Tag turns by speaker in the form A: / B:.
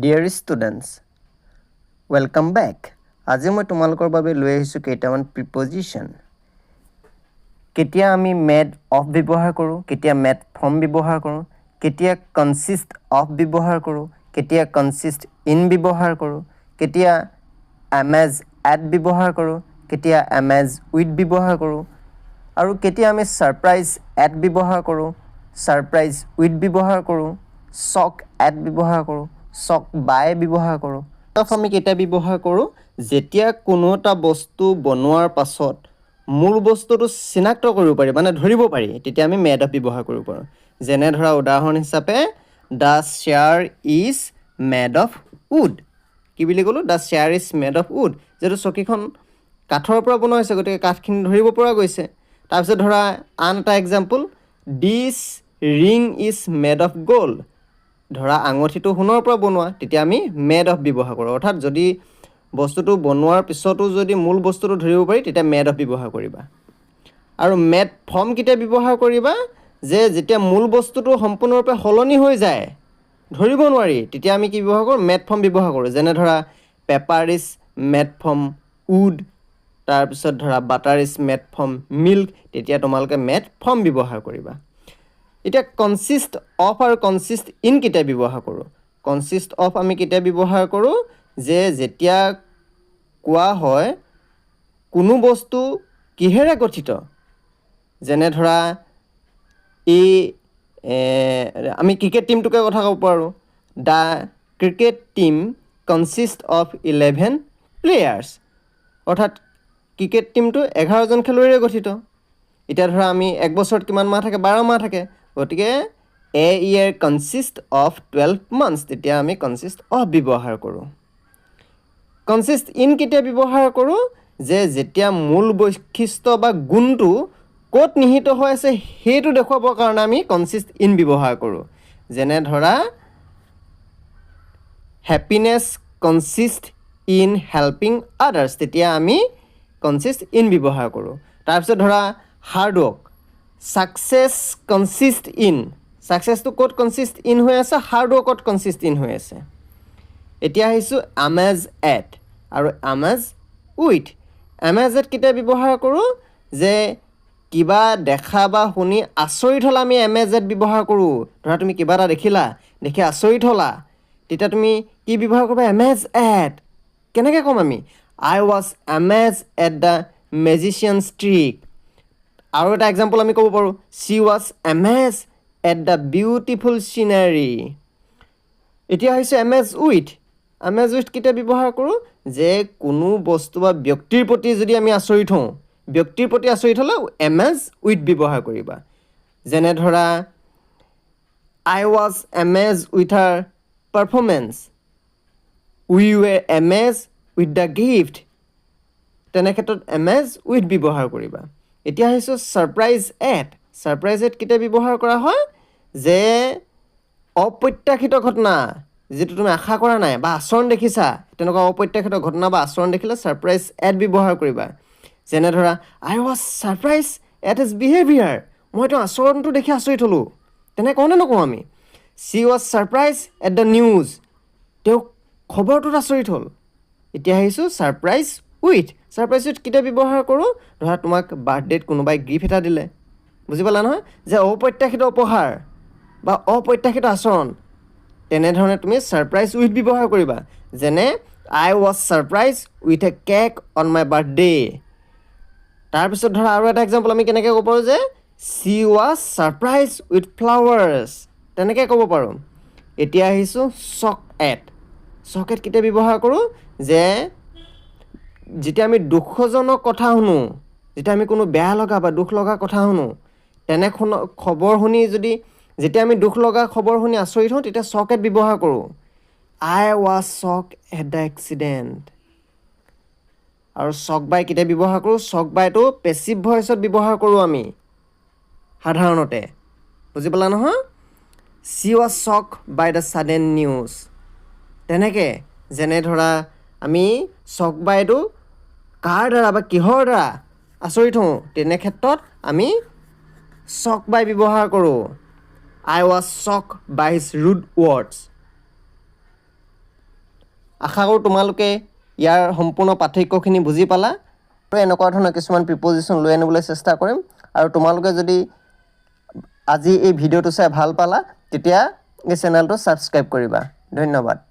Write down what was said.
A: Dear students, welcome back. আজি মই তোমালোকৰ বাবে লৈ আহিছোঁ কেইটামান প্ৰিপজিশ্যন। কেতিয়া আমি মেড অফ ব্যৱহাৰ কৰোঁ, কেতিয়া মেড ফ্ৰম ব্যৱহাৰ কৰোঁ, কেতিয়া কনচিষ্ট অফ ব্যৱহাৰ কৰোঁ, কেতিয়া কনচিষ্ট ইন ব্যৱহাৰ কৰোঁ, কেতিয়া এমেজ এট ব্যৱহাৰ কৰোঁ, কেতিয়া এমেজ উইথ ব্যৱহাৰ কৰোঁ, আৰু কেতিয়া আমি ছাৰপ্ৰাইজ এট ব্যৱহাৰ কৰোঁ, ছাৰপ্ৰাইজ উইথ ব্যৱহাৰ কৰোঁ, শ্বক এট ব্যৱহাৰ কৰোঁ, শ্বক বাই ব্যৱহাৰ কৰোঁ। আমি কেতিয়া ব্যৱহাৰ কৰোঁ? যেতিয়া কোনো এটা বস্তু বনোৱাৰ পাছত মূল বস্তুটো চিনাক্ত কৰিব পাৰি, মানে ধৰিব পাৰি, তেতিয়া আমি মেড অফ ব্যৱহাৰ কৰিব পাৰোঁ। যেনে ধৰা উদাহৰণ হিচাপে the chair is made of wood. কি বুলি ক'লোঁ? The chair is made of wood. যিহেতু চকীখন কাঠৰ পৰা বনোৱা হৈছে, গতিকে কাঠখিনি ধৰিব পৰা গৈছে। তাৰপিছত ধৰা আন এটা example, this ring is made of gold. ধৰা আঙুঠিটো সোণৰ পৰা বনোৱা, তেতিয়া আমি মেড অফ ব্যৱহাৰ কৰোঁ। অৰ্থাৎ যদি বস্তুটো বনোৱাৰ পিছতো যদি মূল বস্তুটো ধৰিব পাৰি, তেতিয়া মেড অফ ব্যৱহাৰ কৰিবা। আৰু মেড ফ্ৰম কেতিয়া ব্যৱহাৰ কৰিবা? যে যেতিয়া মূল বস্তুটো সম্পূৰ্ণৰূপে সলনি হৈ যায়, ধৰিব নোৱাৰি, তেতিয়া আমি কি ব্যৱহাৰ কৰোঁ? মেড ফ্ৰম ব্যৱহাৰ কৰোঁ। যেনে ধৰা paper is made from wood, তাৰপিছত ধৰা butter is made from milk, তেতিয়া তোমালোকে মেড ফ্ৰম ব্যৱহাৰ কৰিবা। এতিয়া কনচিষ্ট অফ আৰু কনচিষ্ট ইন কেতিয়া ব্যৱহাৰ কৰোঁ? কনচিষ্ট অফ আমি কেতিয়া ব্যৱহাৰ কৰোঁ? যে যেতিয়া কোৱা হয় কোনো বস্তু কিহেৰে গঠিত, যেনে ধৰা আমি ক্ৰিকেট টীমটোকে কথা ক'ব পাৰোঁ। The cricket team consist of 11 players. অৰ্থাৎ ক্ৰিকেট টীমটো 11জন খেলুৱৈৰে গঠিত। এতিয়া ধৰা আমি এক বছৰত কিমান মাহ থাকে? 12 মাহ থাকে। গতিকে এ ইয়েৰ কনচিষ্ট অফ 12 মান্থছ, তেতিয়া আমি কনচিষ্ট অফ ব্যৱহাৰ কৰোঁ। কনচিষ্ট ইন কেতিয়া ব্যৱহাৰ কৰোঁ? যে যেতিয়া মূল বৈশিষ্ট্য বা গুণটো ক'ত নিহিত হৈ আছে সেইটো দেখুৱাবৰ কাৰণে আমি কনচিষ্ট ইন ব্যৱহাৰ কৰোঁ। যেনে ধৰা happiness consist in helping others, তেতিয়া আমি কনচিষ্ট ইন ব্যৱহাৰ কৰোঁ। তাৰপিছত ধৰা হাৰ্ডৱৰ্ক, ছাকচেছ কনচিষ্ট ইন, ছাকচেছটো ক'ত কনচিষ্ট ইন হৈ আছে? হাৰ্ডৱৰ্কত কনচিষ্ট ইন হৈ আছে। এতিয়া আহিছোঁ এমেজ এট আৰু এমেজ উইথ। এমেজ এট কেতিয়া ব্যৱহাৰ কৰোঁ? যে কিবা দেখা বা শুনি আচৰিত হ'লে আমি এমেজ এট ব্যৱহাৰ কৰোঁ। ধৰা তুমি কিবা এটা দেখিলা, দেখি আচৰিত হ'লা, তেতিয়া তুমি কি ব্যৱহাৰ কৰিবা? Amazed at. কেনেকৈ ক'ম আমি? I was amazed at the magician's trick. আৰু এটা এক্সাম্পল আমি ক'ব পাৰোঁ, she was amazed at the beautiful scenery. এতিয়া হৈছে এমেজ উইথ। এমেজ উইথ কেতিয়া ব্যৱহাৰ কৰোঁ? যে কোনো বস্তু বা ব্যক্তিৰ প্ৰতি যদি আমি আচৰিত হওঁ, ব্যক্তিৰ প্ৰতি আচৰিত হ'লে এমেজ উইথ ব্যৱহাৰ কৰিবা। যেনে ধৰা I was amazed with her performance, we were amazed with the gift. তেনে ক্ষেত্ৰত এমেজ উইথ ব্যৱহাৰ কৰিবা। এতিয়া আহিছোঁ ছাৰপ্ৰাইজ এট। ছাৰপ্ৰাইজ এট কেতিয়া ব্যৱহাৰ কৰা হয়? যে অপ্ৰত্যাশিত ঘটনা, যিটো তুমি আশা কৰা নাই বা আচৰণ দেখিছা, তেনেকুৱা অপ্ৰত্যাশিত ঘটনা বা আচৰণ দেখিলে ছাৰপ্ৰাইজ এট ব্যৱহাৰ কৰিবা। যেনে ধৰা I was surprised at his behaviour, মই তেওঁৰ আচৰণটো দেখি আচৰিত হ'লোঁ। তেনে কওঁনে নকওঁ আমি? She was surprised at the news, তেওঁ খবৰটোত আচৰিত হ'ল। এতিয়া আহিছোঁ ছাৰপ্ৰাইজ উইথ। ছাৰপ্ৰাইজ উইথ কেতিয়া ব্যৱহাৰ কৰোঁ? ধৰা তোমাক বাৰ্থডেত কোনোবাই গিফ্ট এটা দিলে, বুজি পালা নহয়? যে অপ্ৰত্যাশিত উপহাৰ বা অপ্ৰত্যাশিত আচৰণ, তেনেধৰণে তুমি ছাৰপ্ৰাইজ উইথ ব্যৱহাৰ কৰিবা। যেনে I was surprised with a cake on my birthday. তাৰপিছত ধৰা আৰু এটা এক্সাম্পল আমি কেনেকৈ ক'ব পাৰোঁ? যে শ্বি ৱাজ ছাৰপ্ৰাইজ উইথ ফ্লাৱাৰ্ছ, তেনেকৈ ক'ব পাৰোঁ। এতিয়া আহিছোঁ শ্বক এট। শ্বক এট কেতিয়া ব্যৱহাৰ কৰোঁ? যে যেতিয়া আমি দুখজনক কথা শুনো, যেতিয়া আমি কোনো বেয়া লগা বা দুখ লগা কথা শুনো, তেনে খবৰ শুনি যেতিয়া আমি দুখ লগা খবৰ শুনি আচৰিত হওঁ, তেতিয়া শ্বক এট ব্যৱহাৰ কৰোঁ। I was shock at the accident. আৰু শ্বক বাই কেতিয়া ব্যৱহাৰ কৰোঁ? শ্বক বাইটো পেচিভ ভইচত ব্যৱহাৰ কৰোঁ আমি সাধাৰণতে, বুজি পালা নহয়? She was shock by the sudden news. তেনেকৈ যেনে ধৰা আমি শ্বক বাইটো কাৰ দ্বাৰা বা কিহৰ দ্বাৰা আচৰিত হওঁ, তেনে ক্ষেত্ৰত আমি শ্বক বাই ব্যৱহাৰ কৰোঁ। I was shock by his rude words. আশা কৰোঁ তোমালোকে ইয়াৰ সম্পূৰ্ণ পাৰ্থক্যখিনি বুজি পালা আৰু এনেকুৱা ধৰণৰ কিছুমান প্ৰিপজিশ্যন লৈ আনিবলৈ চেষ্টা কৰিম আৰু তোমালোকে যদি আজি এই ভিডিঅ'টো চাই ভাল পালা তেতিয়া এই চেনেলটো ছাবস্ক্ৰাইব কৰিবা ধন্যবাদ